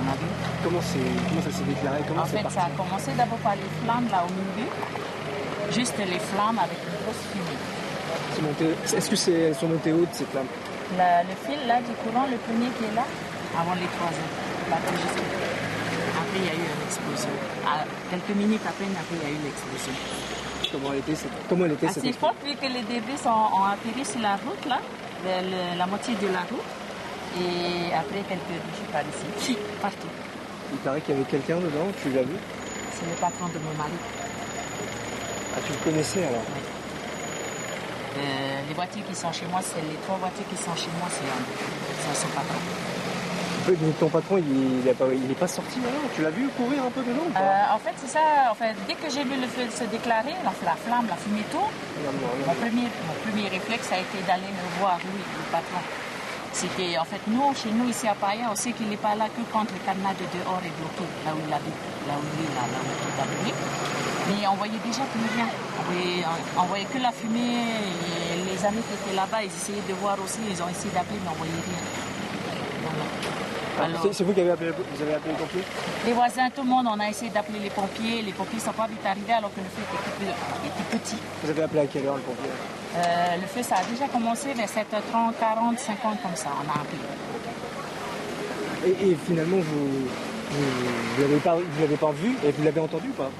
On a vu. Comment ça s'est déclaré? En fait, ça a commencé d'abord par les flammes là au milieu. Juste les flammes avec une grosse fumée. Est-ce que elles sont montées hautes ces flammes? Le fil là du courant, le premier qui est là, avant les 3 heures. Après, il y a eu une explosion. Quelques minutes à peine après, il y a eu l'explosion. Comment elle était cette assez explosion? forte vu que les débris ont atterri sur la route là, la moitié de la route. Et après quelques déchets par ici, partout. Il paraît qu'il y avait quelqu'un dedans, tu l'as vu? C'est le patron de mon mari. Ah, tu le connaissais alors? Oui. Les voitures qui sont chez moi, c'est les 3 voitures qui sont chez moi, c'est son patron. Mais ton patron, il est pas sorti alors? Tu l'as vu courir un peu dedans ou pas? En fait, c'est ça. En fait, dès que j'ai vu le feu se déclarer, la flamme, la fumée, tout, mon premier réflexe a été d'aller le voir, lui, le patron. C'était, en fait, chez nous, ici à Paia, on sait qu'il n'est pas là que quand le cadenas de dehors est bloqué, là où il habite, là où il est habité. Mais on voyait déjà plus rien. On voyait que la fumée, et les amis qui étaient là-bas, ils essayaient de voir aussi, ils ont essayé d'appeler, mais on voyait rien. Alors, c'est vous qui avez appelé les pompiers? Les voisins, tout le monde, on a essayé d'appeler les pompiers ne sont pas vite arrivés alors que le feu était petit. Vous avez appelé à quelle heure le pompier? Le feu, ça a déjà commencé vers 7h30, 40, 50, comme ça, on a appelé. Et finalement, vous l'avez pas vu et vous l'avez entendu ou pas?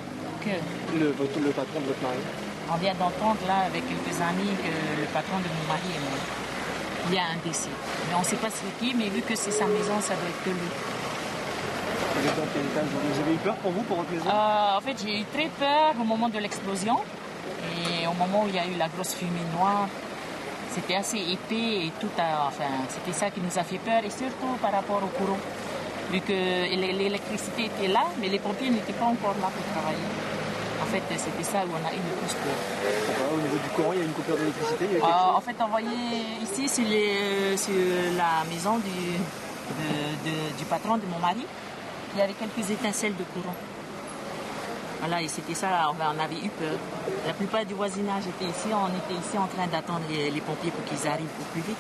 Que le patron de votre mari? On vient d'entendre là avec quelques amis que le patron de mon mari est mort. Il y a un décès. Mais on ne sait pas c'est qui, mais vu que c'est sa maison, ça doit être que lui. Vous êtes dans quel état? Vous avez eu peur pour votre maison? En fait, j'ai eu très peur au moment de l'explosion. Et au moment où il y a eu la grosse fumée noire, c'était assez épais et c'était ça qui nous a fait peur. Et surtout par rapport au courant. Vu que l'électricité était là, mais les pompiers n'étaient pas encore là pour travailler. En fait, c'était ça où on a eu le plus peur. Pourquoi? Au niveau du courant, il y a une coupure d'électricité? En fait, on voyait ici sur la maison du patron de mon mari, il y avait quelques étincelles de courant. Voilà, et c'était ça, on avait eu peur. La plupart du voisinage était ici, on était ici en train d'attendre les pompiers pour qu'ils arrivent au plus vite.